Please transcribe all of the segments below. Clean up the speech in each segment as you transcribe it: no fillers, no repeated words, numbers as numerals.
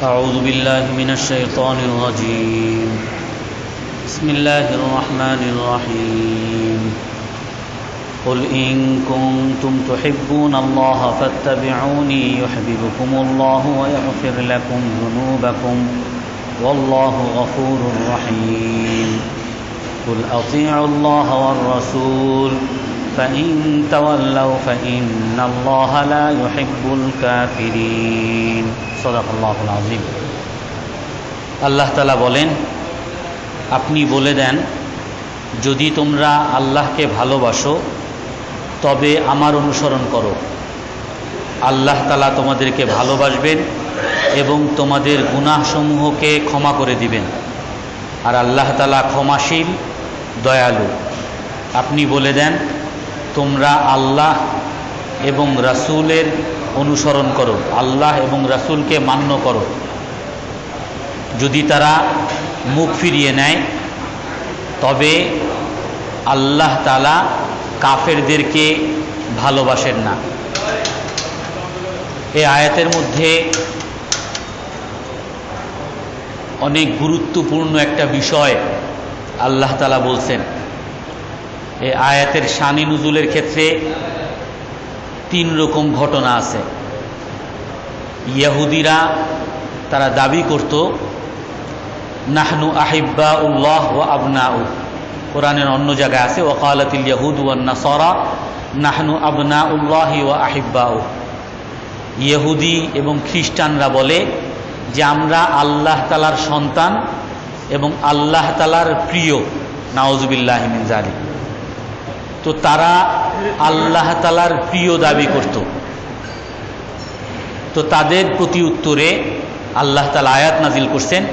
أعوذ بالله من الشيطان الرجيم بسم الله الرحمن الرحيم قل إن كنتم تحبون الله فاتبعوني يحببكم الله ويغفر لكم ذنوبكم والله غفور رحيم قل أطيعوا الله والرسول فإن تولوا فإن الله لا يحب الكافرين صدق الله العظيم। আল্লাহ তাআলা বলেন, আপনি বলে দেন, যদি তোমরা আল্লাহকে ভালোবাসো তবে আমার অনুসরণ করো। আল্লাহ তাআলা তোমাদেরকে ভালোবাসবেন এবং তোমাদের গুনাহসমূহকে ক্ষমা করে দিবেন, আর আল্লাহ তাআলা ক্ষমাশীল, দয়ালু। আপনি বলে দেন, তোমরা আল্লাহ এবং রাসূলের অনুসরণ করো, আল্লাহ এবং রাসূলকে মান্য করো। যদি তারা মুখ ফিরিয়ে নেয় তবে আল্লাহ তাআলা কাফেরদেরকে ভালোবাসেন না। এই আয়াতের মধ্যে অনেক গুরুত্বপূর্ণ একটা বিষয় আল্লাহ তাআলা বলছেন। এই আয়াতের শানি নুজুলের ক্ষেত্রে 3 রকম ঘটনা আছে। ইহুদিরা তারা দাবি করত নাহনু আহিব্বাউল্লাহ ওয়া আবনাউ। কোরআনের অন্য জায়গায় আছে ওয়াকালাতিল ইয়াহুদ ওয়ান নাসারা নাহনু আবনাউল্লাহি ওয়া আহিব্বাউ। ইহুদি এবং খ্রিস্টানরা বলে যে আমরা আল্লাহ তাআলার সন্তান এবং আল্লাহ তাআলার প্রিয়। নাউজুবিল্লাহি মিন যালিক। তো তারা আল্লাহ তাআলার প্রিয় দাবি করত। তো তাদের প্রতি উত্তরে আল্লাহ তাআলা আয়াত নাজিল করছেন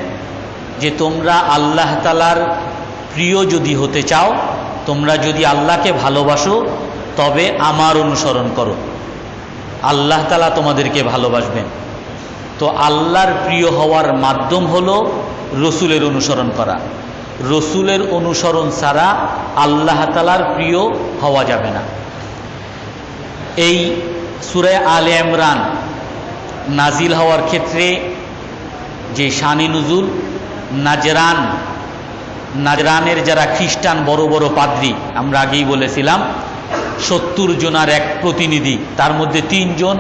যে তোমরা আল্লাহ তাআলার প্রিয় যদি হতে চাও, তোমরা যদি আল্লাহকে ভালোবাসো তবে আমার অনুসরণ করো, আল্লাহ তাআলা তোমাদেরকে ভালোবাসবেন। তো আল্লাহর প্রিয় হওয়ার মাধ্যম হলো রসুলের অনুসরণ করা। রসুলের অনুসরণ ছাড়া আল্লাহ তাআলার প্রিয় হওয়া যাবে না। এই সূরা আলে ইমরান নাজিল হওয়ার ক্ষেত্রে যে শানি নুজুল, নাজরানের যারা খ্রিস্টান বড় বড় পাদ্রী, আমরা আগেই বলেছিলাম 70 জনার এক প্রতিনিধি, তার মধ্যে 3 জন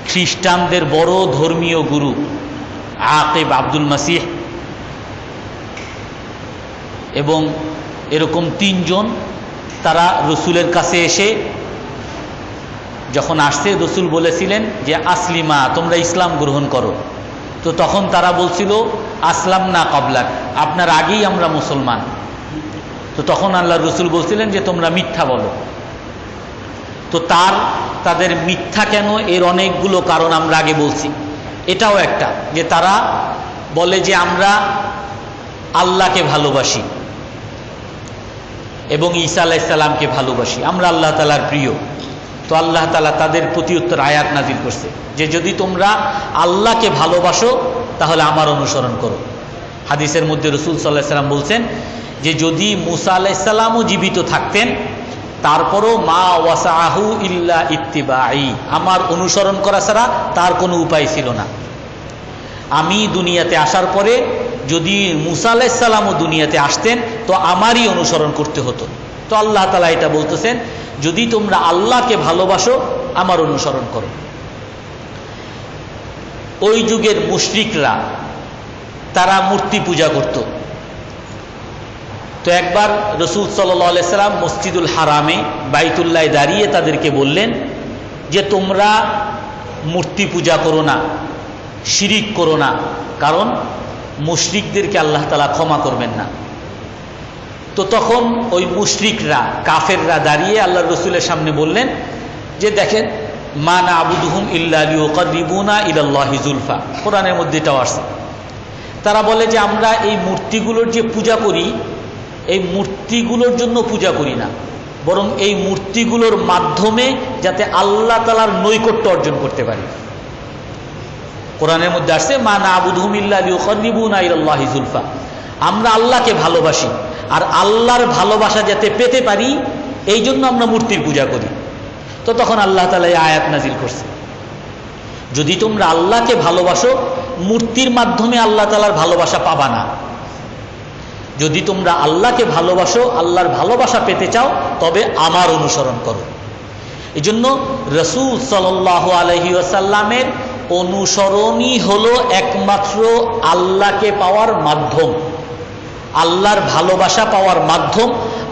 খ্রিস্টানদের বড় ধর্মীয় গুরু, আকিব, আব্দুল মাসিহ, এবং এরকম 3 জন তারা রসুলের কাছে এসে যখন আসছে, রসুল বলেছিলেন যে আসলিমা, তোমরা ইসলাম গ্রহণ করো। তো তখন তারা বলছিল আসলাম না কবলাক, আপনার আগেই আমরা মুসলমান। তো তখন আল্লাহর রসুল বলছিলেন যে তোমরা মিথ্যা বলো। তো তাদের মিথ্যা কেন, এর অনেকগুলো কারণ আমরা আগে বলছি। এটাও একটা, যে তারা বলে যে আমরা আল্লাহকে ভালোবাসি এবং ঈসা আলাইহিস সালামকে ভালোবাসি, আমরা আল্লাহ তাআলার প্রিয়। তো আল্লাহ তাআলা তাদের প্রতি উত্তর আয়াত নাজিল করছে যে যদি তোমরা আল্লাহকে ভালোবাসো তাহলে আমার অনুসরণ করো। হাদিসের মধ্যে রাসূল সাল্লাল্লাহু আলাইহি ওয়াসাল্লাম বলছেন যে যদি মুসা আলাইহিস সালামও জীবিত থাকতেন তারপরও মা ওয়াসাহু ইল্লা ইত্তিবাই, আমার অনুসরণ করা ছাড়া তার কোনো উপায় ছিল না। আমি দুনিয়াতে আসার পরে যদি মুসা আলাইহিস সালামও দুনিয়াতে আসতেন তো আমারই অনুসরণ করতে হতো। তো আল্লাহ তাআলা এটা বলতেছেন, যদি তোমরা আল্লাহকে ভালোবাসো আমার অনুসরণ করো। ওই যুগের মুশরিকরা তারা মূর্তি পূজা করত। তো একবার রাসূল সাল্লাল্লাহু আলাইহি সাল্লাম মসজিদুল হারামে বাইতুল্লাহ দাঁড়িয়ে তাদেরকে বললেন যে তোমরা মূর্তি পূজা করো না, শিরিক করো না, কারণ মুশরিকদেরকে আল্লাহ তাআলা ক্ষমা করবেন না। তো তখন ওই মুশরিকরা, কাফেররা দাঁড়িয়ে আল্লাহর রসুলের সামনে বললেন যে দেখেন, মা না'বুদুহুম ইল্লা লিয়ুকাররিবুনা ইলাল্লাহি যুলফা। কোরআনের মধ্যে এটাও আসছে। তারা বলে যে আমরা এই মূর্তিগুলোর যে পূজা করি, এই মূর্তিগুলোর জন্য পূজা করি না, বরং এই মূর্তিগুলোর মাধ্যমে যাতে আল্লাহ তাআলার নৈকট্য অর্জন করতে পারি। কোরআনের মধ্যে আসছে মা না'বুদুহুম ইল্লা লিয়ুকাররিবুনা ইলাল্লাহি যুলফা, আমরা আল্লাহকে ভালোবাসি আর আল্লাহর ভালোবাসা যাতে পেতে পারি এই জন্য আমরা মূর্তির পূজা করি। তো তখন আল্লাহ তাআলা এই আয়াত নাজিল করছে, যদি তোমরা আল্লাহকে ভালোবাসো মূর্তির মাধ্যমে আল্লাহ তাআলার ভালোবাসা পাবা না। যদি তোমরা আল্লাহকে ভালোবাসো, আল্লাহর ভালোবাসা পেতে চাও, তবে আমার অনুসরণ করো। এই জন্য রাসূল সাল্লাল্লাহু আলাইহি ওয়াসাল্লামের অনুসরণই হলো একমাত্র আল্লাহকে পাওয়ার মাধ্যম, আল্লাহর ভালোবাসা পাওয়ার মাধ্যম,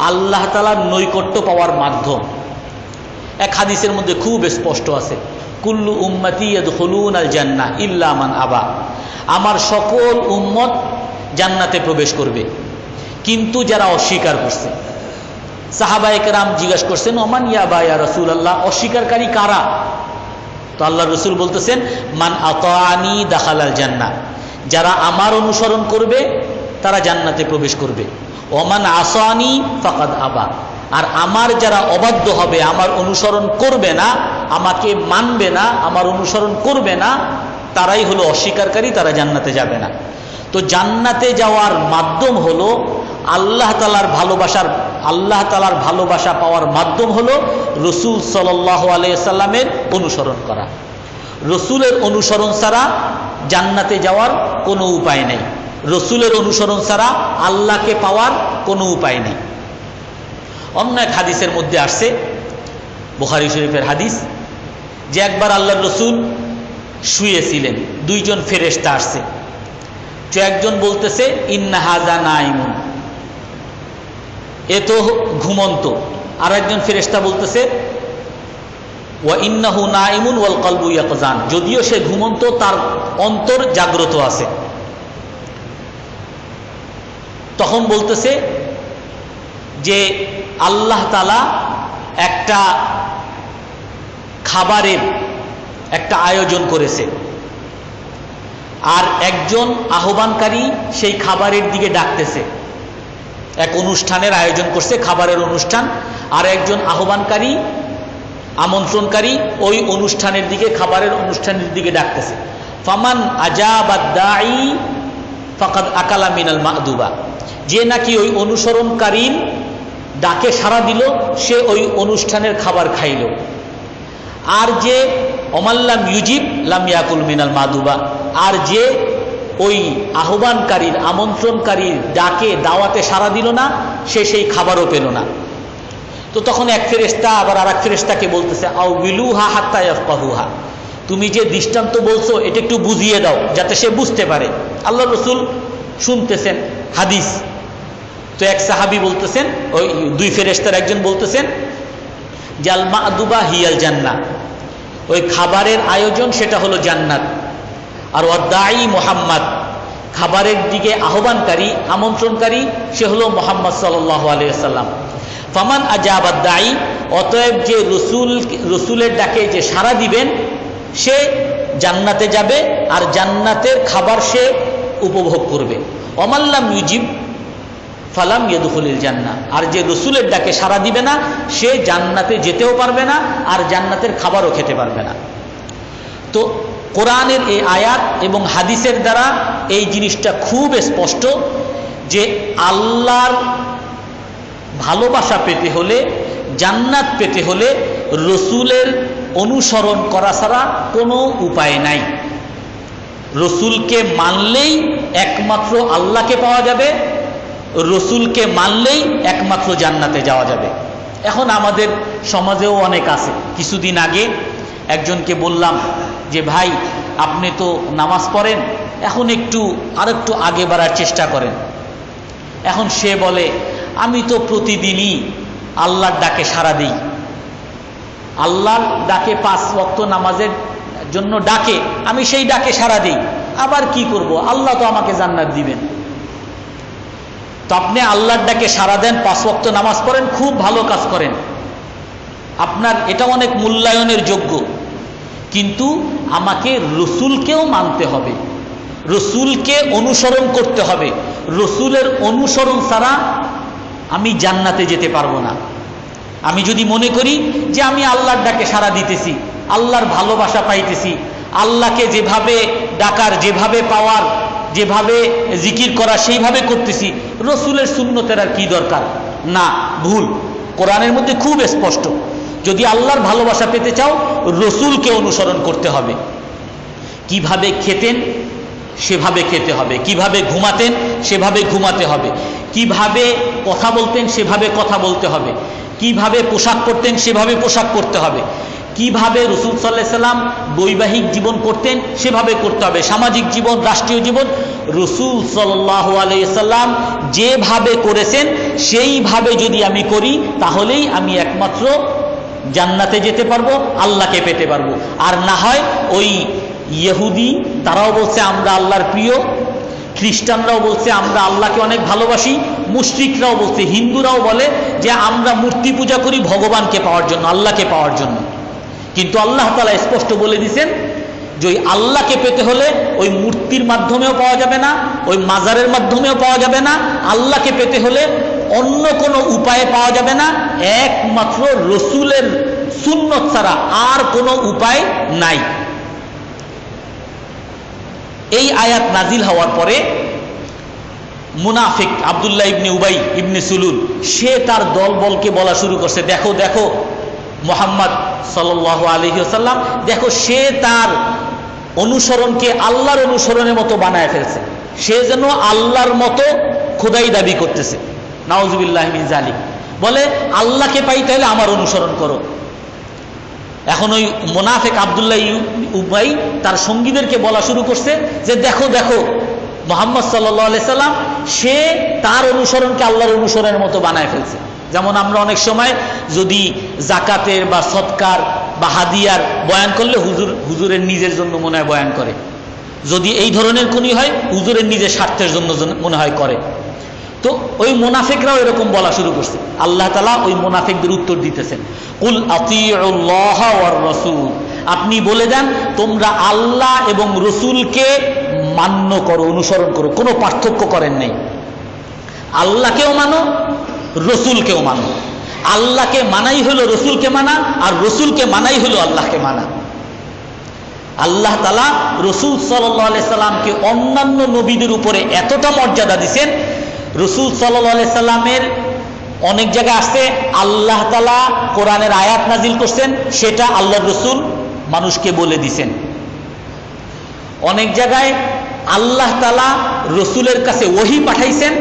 আল্লাহ তাআলার নৈকট্য পাওয়ার মাধ্যম। এক হাদিসের মধ্যে খুব স্পষ্ট আছে, কুল্লু উম্মতি ইয়াদখুলুনাল জান্নাহ ইল্লা মান আবা, আমার সকল উম্মত জান্নাতে প্রবেশ করবে, কিন্তু যারা অস্বীকার করছে। সাহাবায়ে কেরাম জিজ্ঞাসা করছেন, ওমান ইয়াবা ইয়া রাসূলুল্লাহ, অস্বীকারী কারা? তো আল্লাহ রসুল বলতেছেন, মান আতাআনি দাখালাল জান্নাহ, যারা আমার অনুসরণ করবে তারা জান্নাতে প্রবেশ করবে। ওমান আসানি ফাকাদ আবা, আর আমার যারা অবাধ্য হবে, আমার অনুসরণ করবে না, আমাকে মানবে না, আমার অনুসরণ করবে না, তারাই হলো অস্বীকারী, তারা জান্নাতে যাবে না। তো জান্নাতে যাওয়ার মাধ্যম হলো আল্লাহ তাআলার ভালোবাসা পাওয়ার মাধ্যম হলো রাসূল সাল্লাল্লাহু আলাইহি সাল্লামের অনুসরণ করা। রাসূলের অনুসরণ ছাড়া জান্নাতে যাওয়ার কোনো উপায় নেই, রাসূলের অনুসরণ ছাড়া আল্লাহকে পাওয়ার কোনো উপায় নেই। অন্য এক হাদিসের মধ্যে আসছে, বুখারী শরীফের হাদিস, যে একবার আল্লাহর রাসূল শুয়েছিলেন, দুইজন ফেরেশতা আসছে। তো একজন বলতেছে, ইন্না হাযা নাইমুন, এ তো ঘুমন্ত। আর একজন ফেরেশতা বলতেছে, ওয়া ইন্নাহু নাইমুন ওয়াল কলবু ইয়াকজান, যদিও সে ঘুমন্ত, তার অন্তর জাগ্রত আছে। তখন বলতেছে যে আল্লাহ তাআলা একটা খাবারের একটা আয়োজন করেছে, আর একজন আহ্বানকারী সেই খাবারের দিকে ডাকতেছে। এক অনুষ্ঠানের আয়োজন করছে, খাবারের অনুষ্ঠান, আর একজন আহ্বানকারী, আমন্ত্রণকারী ওই অনুষ্ঠানের দিকে, খাবারের অনুষ্ঠানের দিকে ডাকতেছে। ফামান আজাবাদ দাঈ ফাকাদ আকালা মিনাল মা'দুবা, যে নাকি ওই অনুসরণকারীর ডাকে সাড়া দিল, সে ওই অনুষ্ঠানের খাবার খাইল। আর যে অমাল্লাম ইউজিব লাম ইয়াকুল মিনাল মা'দুবা, আর যে ওই আহ্বানকারীর, আমন্ত্রণকারীর ডাকে, দাওয়াতে সাড়া দিল না, সে সেই খাবারও পেল না। তো তখন এক ফেরেশতা আবার আর এক ফেরেশতাকে বলতেছে, আও বিলুহা হাত্তা ইয়াফকাহুহা, তুমি যে দৃষ্টান্ত বলছো এটা একটু বুঝিয়ে দাও যাতে সে বুঝতে পারে। আল্লাহ রসুল শুনতেছেন হাদিস। তো এক সাহাবী বলতেছেন, ওই দুই ফেরেশতার একজন বলতেছেন, জাল মা'দুবা হিয়াল জান্নাহ, ওই খাবারের আয়োজন সেটা হলো জান্নাত। আর ওয়াদাঈ মুহাম্মদ, খাবারের দিকে আহ্বানকারী, আমন্ত্রণকারী, সে হলো মুহাম্মদ সাল্লাল্লাহু আলাইহি ওয়াসাল্লাম। ফামান আজাবাদ দাঈ, অতএব যে রসুলের ডাকে যে সাড়া দিবেন সে জান্নাতে যাবে, আর জান্নাতের খাবার সে উপভোগ করবে। অমাল্লাম ইউজিব ফালাম ইয়াদখুলুল জান্নাহ, আর যে রসুলের ডাকে সাড়া দিবে না, সে জান্নাতে যেতেও পারবে না, আর জান্নাতের খাবারও খেতে পারবে না। তো কোরআনের এই আয়াত এবং হাদিসের দ্বারা এই জিনিসটা খুব স্পষ্ট যে আল্লাহর ভালোবাসা পেতে হলে, জান্নাত পেতে হলে রসুলের অনুসরণ করা ছাড়া কোনো উপায় নাই। রসুলকে মানলেই একমাত্র আল্লাহকে পাওয়া যাবে, রসুলকে মানলেই একমাত্র জান্নাতে যাওয়া যাবে। এখন আমাদের সমাজেও অনেক আছে। কিছুদিন আগে একজনকে বললাম যে ভাই, আপনি তো নামাজ পড়েন, এখন আরেকটু আগে বাড়ার চেষ্টা করেন। এখন সে বলে, আমি তো প্রতিদিনই আল্লাহর ডাকে সাড়া দিই, আল্লাহর ডাকে 5 ওয়াক্ত নামাজের জন্য ডাকে, আমি সেই ডাকে সাড়া দিই, আবার কি করব, আল্লাহ তো আমাকে জান্নাত দিবেন। তো আপনি আল্লাহর ডাকে সাড়া দেন, 5 ওয়াক্ত নামাজ পড়েন, খুব ভালো কাজ করেন, আপনার এটা অনেক মূল্যায়নের যোগ্য, কিন্তু আমাকে রসুলকেও মানতে হবে, রসুলকে অনুসরণ করতে হবে। রসুলের অনুসরণ ছাড়া আমি জান্নাতে যেতে পারবো না। আমি যদি মনে করি যে আমি আল্লাহর ডাকে সাড়া দিতেছি, আল্লাহর ভালোবাসা পাইতেছি, আল্লাহকে যেভাবে ডাকার, যেভাবে পাওয়ার, যেভাবে জিকির করা সেইভাবে করতেছি, রসুলের সুন্নতের আর কি দরকার? না, ভুল। কোরআনের মধ্যে খুব স্পষ্ট, যদি আল্লাহর ভালোবাসা পেতে চাও রসুলকে অনুসরণ করতে হবে। কিভাবে খেতেন, সেভাবে খেতে হবে, কিভাবে ঘুমাতেন সেভাবে ঘুমাতে হবে, কিভাবে কথা বলতেন সেভাবে কথা বলতে হবে, কিভাবে পোশাক পরতেন সেভাবে পোশাক পরতে হবে, কিভাবে রাসূল সাল্লাল্লাহু আলাইহি সাল্লাম বৈবাহিক জীবন করতেন সেভাবে করতে হবে, সামাজিক জীবন, রাষ্ট্রীয় জীবন রাসূল সাল্লাল্লাহু আলাইহি সাল্লাম যেভাবে করেছেন সেইভাবে যদি আমি করি তাহলেই আমি একমাত্র জান্নাতে যেতে পারবো, আল্লাহকে পেতে পারবো। আর না হয় ওই ইহুদি তারাও বলছে আমরা আল্লাহর প্রিয়, খ্রিস্টানরাও বলছে আমরা আল্লাহকে অনেক ভালোবাসি, মুশরিকরাও বলছে, হিন্দুরাও বলে যে আমরা মূর্তি পূজা করি ভগবানকে পাওয়ার জন্য, আল্লাহকে পাওয়ার জন্য। কিন্তু আল্লাহ তাআলা স্পষ্ট বলে দিয়েছেন যে ওই আল্লাহকে পেতে হলে ওই মূর্তির মাধ্যমেও পাওয়া যাবে না, ওই মাজারের মাধ্যমেও পাওয়া যাবে না, আল্লাহকে পেতে হলে অন্য কোনো উপায়ে পাওয়া যাবে না, একমাত্র রসুলের সুন্নত ছাড়া আর কোনো উপায় নাই। এই আয়াত নাজিল হওয়ার পরে মুনাফিক আব্দুল্লাহ ইবনে উবাই ইবনে সুলুল সে তার দলবলকে বলা শুরু করছে, দেখো দেখো মুহাম্মদ সাল্লাল্লাহু আলাইহি ওয়াসাল্লাম, দেখো সে তার অনুসরণকে আল্লাহর অনুসরণের মতো বানায় ফেলছে, সে যেন আল্লাহর মতো খোদাই দাবি করতেছে। নাউজুবিল্লাহি মিন যালিক, বলে আল্লাহকে পাইতে হলে আমার অনুসরণ করো। এখন ওই মুনাফিক আব্দুল্লাহ উবাই তার সঙ্গীদেরকে বলা শুরু করছে যে দেখো দেখো মুহাম্মদ সাল্লাল্লাহু আলাইহি সাল্লাম সে তার অনুসরণকে আল্লাহর অনুসরণের মতো বানায় ফেলছে। যেমন আমরা অনেক সময় যদি জাকাতের বা সদকার বা হাদিয়ার বয়ান করলে হুজুরের নিজের জন্য মনে হয় বয়ান করে, যদি এই ধরনের কোনই হয় হুজুরের নিজের স্বার্থের জন্য মনে হয় করে। তো ওই মুনাফিকরাও এরকম বলা শুরু করছে। আল্লাহ তাআলা ওই মুনাফিকদের উত্তর দিতেছেন, কুল আতিউল্লাহ ওয়ার রাসূল, আপনি বলে দেন তোমরা আল্লাহ এবং রসুলকে মান্য করো, অনুসরণ করো, কোনো পার্থক্য করেন নাই। আল্লাহকেও মানো, রসুলকেও মানো। আল্লাহকে মানাই হলো রসুলকে মানা, আর রসুলকে মানাই হলো আল্লাহকে মানা। আল্লাহ তাআলা রসুল সাল্লাল্লাহু আলাইহি সাল্লামকে অন্যান্য নবীদের উপরে এতটা মর্যাদা দিয়েছেন, রসুল সাল্লাল্লাহু আলাইহি সাল্লামের অনেক জায়গায় আসছে আল্লাহ তাআলা কোরআনের আয়াত নাজিল করছেন, সেটা আল্লাহর রসুল মানুষকে বলে দিছেন। অনেক জায়গায় আল্লাহ তাআলা রসুলের কাছে ওহী পাঠাইছেন,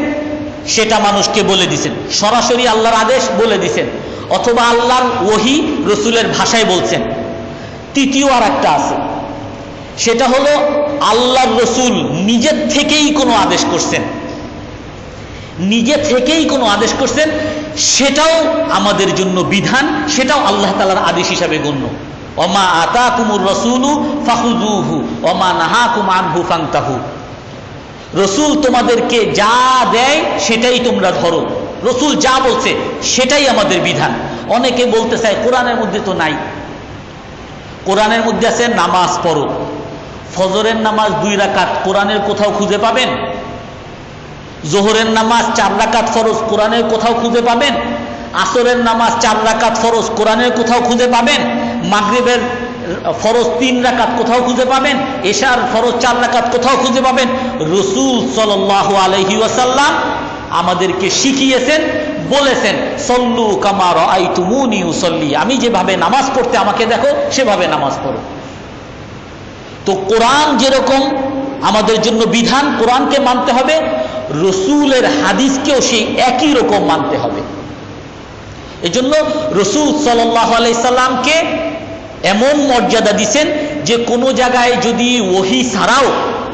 সেটা মানুষকে বলে দিছেন, সরাসরি আল্লাহর আদেশ বলে দিছেন, অথবা আল্লাহর ওহী রসুলের ভাষায় বলছেন। তৃতীয় আর একটা আছে, সেটা হলো আল্লাহর রসুল নিজের থেকেই কোনো আদেশ করছেন, নিজে থেকেই কোনো আদেশ করছেন, সেটাও আমাদের জন্য বিধান, সেটাও আল্লাহ তাআলার আদেশ হিসাবে গণ্য। ওমা আতাকুমুর রাসূলু ফাখুযুহু ওমা নাহাকুম আনহু ফান্তাহু, রসুল তোমাদেরকে যা দেয় সেটাই তোমরা ধরো, রসুল যা বলছে সেটাই আমাদের বিধান। অনেকে বলতে চায় কোরআনের মধ্যে তো নাই। কোরআনের মধ্যে আছে নামাজ পড়ো, ফজরের নামাজ 2 রাকাত, কোরআনের কোথাও খুঁজে পাবেন? জোহরের নামাজ 4 রাকাত ফরজ, কোরআনের কোথাও খুঁজে পাবেন? আসরের নামাজ 4 রাকাত ফরজ, কোরআনের কোথাও খুঁজে পাবেন? মাগরিবের ফরজ 3 রাকাত, কোথাও খুঁজে পাবেন? এশার ফরজ 4 রাকাত, কোথাও খুঁজে পাবেন? রাসূল সাল্লাল্লাহু আলাইহি ওয়াসাল্লাম আমাদেরকে শিখিয়েছেন, বলেছেন সল্লু কামা রাআইতুমুনি উসাল্লি, আমি যেভাবে নামাজ পড়তে আমাকে দেখো সেভাবে নামাজ পড়ো। তো কোরআন যেরকম আমাদের জন্য বিধান, কোরআনকে মানতে হবে, রসুলের হাদিসকেও সেই একই রকম মানতে হবে। এজন্য রসুল সাল্লাল্লাহু আলাইহি সাল্লামকে এমন মর্যাদা দিয়েছেন যে কোনো জায়গায় যদি ওহী ছাড়াও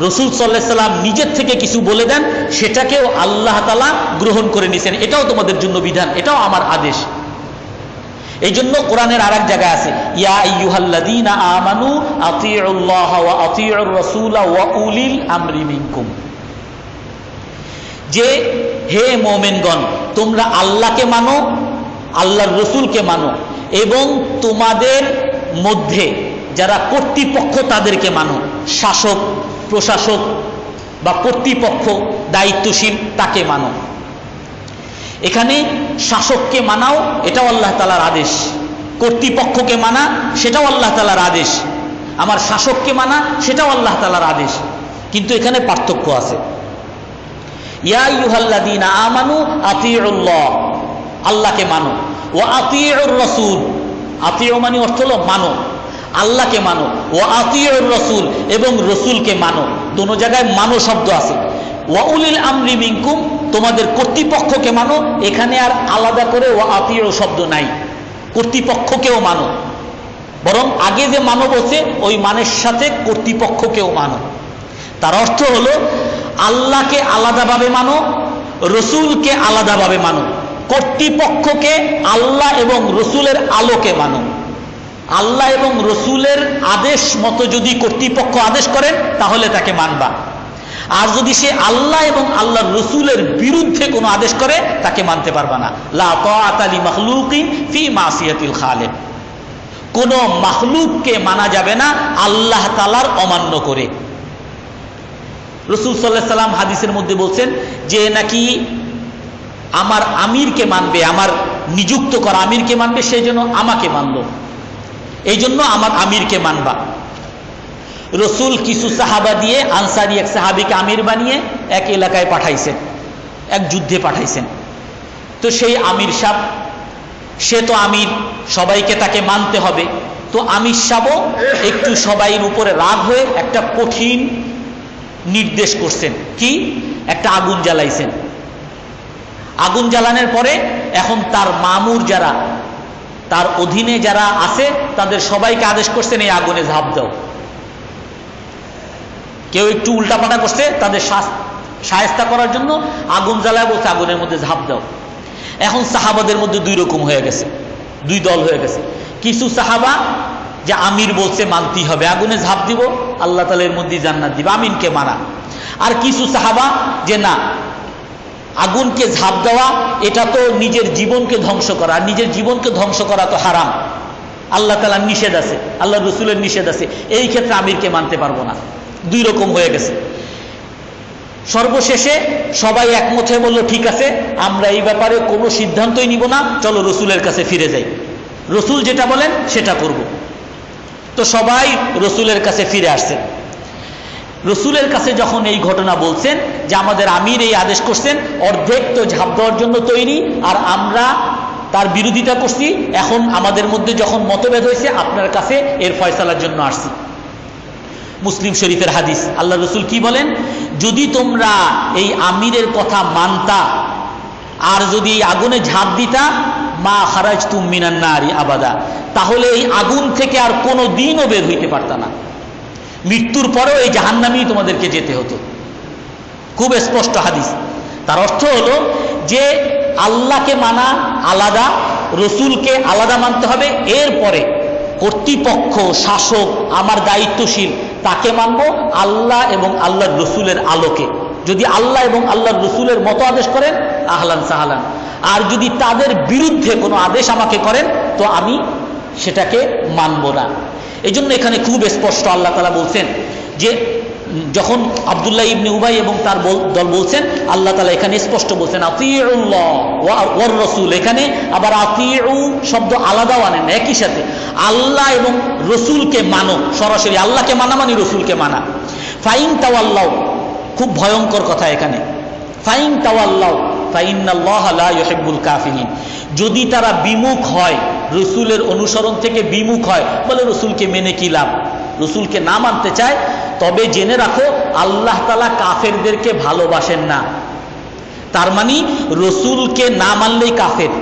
রসুল সাল্লাল্লাহু আলাইহি সাল্লাম নিজের থেকে কিছু বলে দেন, সেটাকেও আল্লাহ তাআলা গ্রহণ করে নিয়েছেন, এটাও তোমাদের জন্য বিধান, এটাও আমার আদেশ। এই জন্য কোরআনের আরেক জায়গায় আছে, ইয়া আইয়ুহাল্লাযীনা আমানু আতিউল্লাহ ওয়া আতিউর রাসূলা ওয়া উলিল আমরি মিনকুম, যে হে মুমিনগণ তোমরা আল্লাহকে মানো, আল্লাহর রসুলকে মানো, এবং তোমাদের মধ্যে যারা কর্তৃপক্ষ তাদেরকে মানো, শাসক প্রশাসক বা কর্তৃপক্ষ দায়িত্বশীল তাকে মানো। এখানে শাসককে মানাও, এটাও আল্লাহ তাআলার আদেশ, কর্তৃপক্ষকে মানা সেটাও আল্লাহ তাআলার আদেশ, আমার শাসককে মানা সেটাও আল্লাহ তাআলার আদেশ। কিন্তু এখানে পার্থক্য আছে। ইয়া আইয়ুহাল্লাযীনা আমানু আতিউল্লাহ, আল্লাহকে মানো, ওয়া আতিউর রাসূল, আতিউ মানে অর্থ হলো মানো, আল্লাহকে মানো, ও আতিউর রসুল, এবং রসুলকে মানো। দোনো জায়গায় মানো শব্দ আছে। ওয়া উলিল আমরি মিনকুম, তোমাদের কর্তৃপক্ষকে মানো। এখানে আর আলাদা করে ওয়া আতিউ শব্দ নাই, কর্তৃপক্ষকেও মানো। বরং আগে যে মানো বলছে ওই মানের সাথে কর্তৃপক্ষকেও মানো। তার অর্থ হলো আল্লাহকে আলাদাভাবে মানো, রসুলকে আলাদাভাবে মানো, কর্তৃপক্ষকে আল্লাহ এবং রসুলের আলোকে মানো। আল্লাহ এবং রসুলের আদেশ মতো যদি কর্তৃপক্ষ আদেশ করেন তাহলে তাকে মানবা, আর যদি সে আল্লাহ এবং আল্লাহর রসুলের বিরুদ্ধে কোনো আদেশ করে তাকে মানতে পারবা না। লা তাআতা লি মাখলুকিন ফি মাসিয়াতিল খালিক, কোনো মাখলুককে মানা যাবে না আল্লাহ তাআলার অমান্য করে। রাসূল সাল্লাল্লাহু আলাইহি সাল্লাম হাদিসের মধ্যে বলছেন যে নাকি আমার আমিরকে মানবে, আমার নিযুক্ত করা আমিরকে মানবে, সেই জন্য আমাকে মানলো, এই জন্য আমার আমিরকে মানবা। রসুল কিছু সাহাবা দিয়ে আনসারি এক সাহাবিকে আমির বানিয়ে এক এলাকায় পাঠাইছেন, এক যুদ্ধে পাঠাইছেন। তো সেই আমির সাহেব, সে তো আমির, সবাইকে তাকে মানতে হবে। তো আমির সাহেবও একটু সবাইয়ের উপরে রাগ হয়ে একটা কঠিন নির্দেশ করছেন। কি? একটা আগুন জ্বালাইছেন। আগুন জ্বালানোর পরে এখন তার মামুর যারা, তার অধীনে যারা আছে তাদের সবাইকে আদেশ করছেন এই আগুনে ঝাঁপ দাও। কেউ একটু উল্টাপাল্টা করছে, তাদের শায়েস্তা করার জন্য আগুন জ্বালায় বলছে আগুনের মধ্যে ঝাঁপ দাও। এখন সাহাবাদের মধ্যে দুই রকম হয়ে গেছে, দুই দল হয়ে গেছে। কিছু সাহাবা যে আমির বলছে মানতেই হবে, আগুনে ঝাঁপ দিব, আল্লাহ তাআলা এর মধ্যে জান্নাত দিবে, আমিনকে মানা। আর কিছু সাহাবা যে না, আগুনকে ঝাঁপ দেওয়া এটা তো নিজের জীবনকে ধ্বংস করা, আর নিজের জীবনকে ধ্বংস করা তো হারাম, আল্লাহ তাআলার নিষেধ আছে, আল্লাহ রসুলের নিষেধ আছে, এই ক্ষেত্রে আমিরকে মানতে পারবো না। দুই রকম হয়ে গেছে। সর্বশেষে সবাই একমত হয়ে বলল ঠিক আছে, আমরা এই ব্যাপারে কোনো সিদ্ধান্তই নিব না, চলো রসুলের কাছে ফিরে যাই, রসুল যেটা বলেন সেটা করব। তো সবাই রসুলের কাছে ফিরে আসছেন। রসুলের কাছে যখন এই ঘটনা বলছেন যে আমাদের আমির এই আদেশ করছেন, অর্ধেক তো ঝাঁপ দেওয়ার জন্য তৈরি, আর আমরা তার বিরোধিতা করছি, এখন আমাদের মধ্যে যখন মতভেদ হয়েছে আপনার কাছে এর ফয়সালার জন্য আসছি। মুসলিম শরীফের হাদিস, আল্লাহ রসুল কি বলেন? যদি তোমরা এই আমিরের কথা মানতা আর যদি এই আগুনে ঝাঁপ দিতা, মা খারাজতুম মিনান নারি আবাদা, তাহলে এই আগুন থেকে আর কোনো দিনও বের হইতে পারতা না, মৃত্যুর পরেও এই জাহান্নামেই তোমাদেরকে যেতে হতো। খুব স্পষ্ট হাদিস। তার অর্থ হলো যে আল্লাহকে মানা আলাদা, রসুলকে আলাদা মানতে হবে, এরপরে কর্তৃপক্ষ, শাসক, আমার দায়িত্বশীল, তাকে মানব আল্লাহ এবং আল্লাহর রসুলের আলোকে। যদি আল্লাহ এবং আল্লাহর রসুলের মতো আদেশ করেন আহলান সাহালান, আর যদি তাদের বিরুদ্ধে কোনো আদেশ আমাকে করেন তো আমি সেটাকে মানব না। এই জন্য এখানে খুব স্পষ্ট আল্লাহ তাআলা বলছেন যে যখন আব্দুল্লাহ ইবনে উবাই এবং তার দল বলছেন, আল্লাহ তাআলা এখানে স্পষ্ট বলছেন আতিউল্লাহ ওয়ার রাসূল। এখানে আবার আতিউ শব্দ আলাদাও আনেন, একই সাথে আল্লাহ এবং রসুলকে মানো, সরাসরি আল্লাহকে মানা মানে রসুলকে মানা। ফাইন তাওয়াল্লাউ, খুব ভয়ঙ্কর কথা এখানে, ফাইন তাওয়াল্লাউ ফাইন্নাল্লাহা লা ইউহিব্বুল কাফিরিন। যদি তারা বিমুখ হয়, রসুলের অনুসরণ থেকে বিমুখ হয়, বলে রসুলকে মেনে কি লাভ, রসুলকে না মানতে চায়, তবে জেনে রাখো আল্লাহ তাআলা কাফেরদেরকে ভালোবাসেন না। তার মানে রসুলকে না মানলেই কাফের,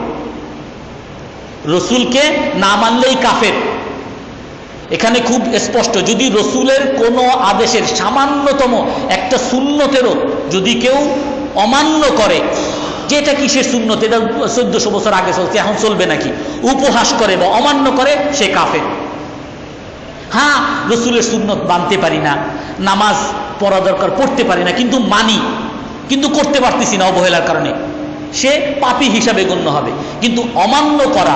রসুলকে না মানলেই কাফের। এখানে খুব স্পষ্ট, যদি রসুলের কোনো আদেশের সামান্যতম একটা সুন্নতেরও যদি কেউ অমান্য করে, যে এটা কিসের সুন্নত, এটা 1400 বছর আগে চলছে, এখন চলবে নাকি, উপহাস করে বা অমান্য করে, সে কাফের। হ্যাঁ, রসুলের সুন্নত মানতে পারি না, নামাজ পড়া দরকার পড়তে পারি না, কিন্তু মানি, কিন্তু করতে পারতেছি না অবহেলার কারণে, সে পাপী হিসাবে গণ্য হবে। কিন্তু অমান্য করা,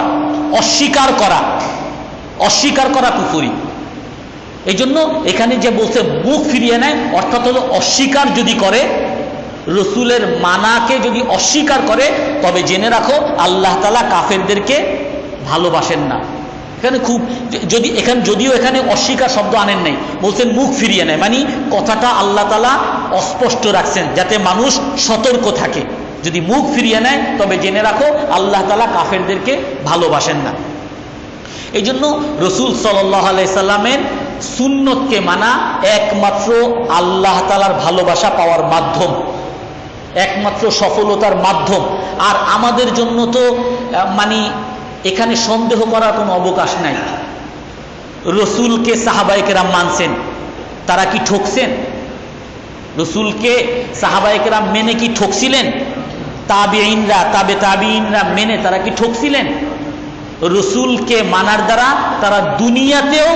অস্বীকার করা কুফরি। এই জন্য এখানে যে বলছে মুখ ফিরিয়ে নেয়, অর্থাৎ হলো অস্বীকার যদি করে, রসুলের মানাকে যদি অস্বীকার করে, তবে জেনে রাখো আল্লাহ তাআলা কাফেরদেরকে ভালোবাসেন না। এখানে খুব যদিও এখানে অস্বীকার শব্দ আনেন নাই, বলছেন মুখ ফিরিয়ে নেয়, মানে কথাটা আল্লাহ তাআলা অস্পষ্ট রাখছেন যাতে মানুষ সতর্ক থাকে। যদি মুখ ফিরিয়ে নেয় তবে জেনে রাখো আল্লাহ তাআলা কাফেরদেরকে ভালোবাসেন না। এই জন্য রসুল সাল্লাল্লাহু আলাইহি সাল্লামের সুন্নতকে মানা একমাত্র আল্লাহ তাআলার ভালোবাসা পাওয়ার মাধ্যম, একমাত্র সফলতার মাধ্যম। আর আমাদের জন্য তো মানে এখানে সন্দেহ করার কোনো অবকাশ নাই। রসুলকে সাহাবায়ে কেরাম মানছেন, তারা কি ঠকছেন? রসুলকে সাহাবায়ে কেরাম মেনে কি ঠকছিলেন? তাবিঈনরা, তাবিঈনরা মেনে তারা কি ঠকছিলেন? রসুলকে মানার দ্বারা তারা দুনিয়াতেও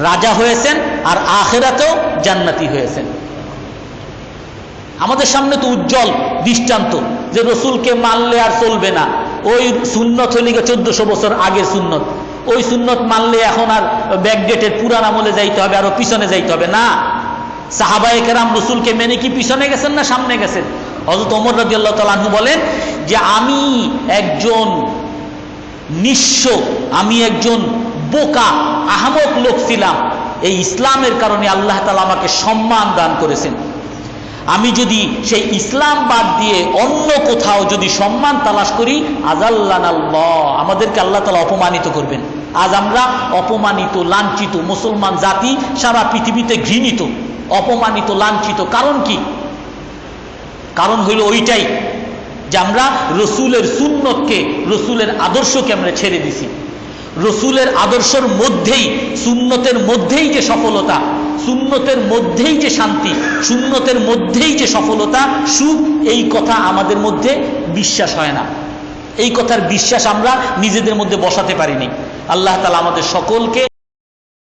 রাজা হয়েছেন আর আখিরাতেও জান্নাতি হয়েছেন। আমাদের সামনে তো উজ্জ্বল দৃষ্টান্ত যে রসুলকে মানলে আর চলবে না, ওই সুন্নত হলে 1400 বছর আগের সুন্নত, ওই সুন্নত মানলে এখন আর ব্যাকডেটের পুরান আমলে যাইতে হবে, আরো পিছনে যাইতে হবে না। সাহাবায়ে কেরাম রসুলকে মেনে কি পিছনে গেছেন না সামনে গেছেন? হযরত ওমর রাদিয়াল্লাহু তাআলা আনহু বলেন যে আমি একজন নিঃস্ব, আমি একজন বোকা আহমক লোক ছিলাম, এই ইসলামের কারণে আল্লাহ তাআলা আমাকে সম্মান দান করেছেন। আমি যদি সেই ইসলাম বাদ দিয়ে অন্য কোথাও যদি সম্মান তালাশ করি, আযাল্লানাল্লাহ, আমাদেরকে আল্লাহ তাআলা অপমানিত করবেন। আজ আমরা অপমানিত, লাঞ্ছিত মুসলমান জাতি, সারা পৃথিবীতে ঘৃণিত, অপমানিত, লাঞ্ছিত। কারণ কি? কারণ হইল ওইটাই যে আমরা রসুলের সুন্নতকে, রসুলের আদর্শকে আমরা ছেড়ে দিছি। রসুলের আদর্শের মধ্যেই, সুন্নতের মধ্যেই যে সফলতা, সুন্নতের মধ্যেই যে শান্তি, সুন্নতের মধ্যেই যে সফলতা, সুখ, এই কথা আমাদের মধ্যে বিশ্বাস হয় না। এই কথার বিশ্বাস আমরা নিজেদের মধ্যে বসাতে পারিনি। আল্লাহ তাআলা আমাদের সকলকে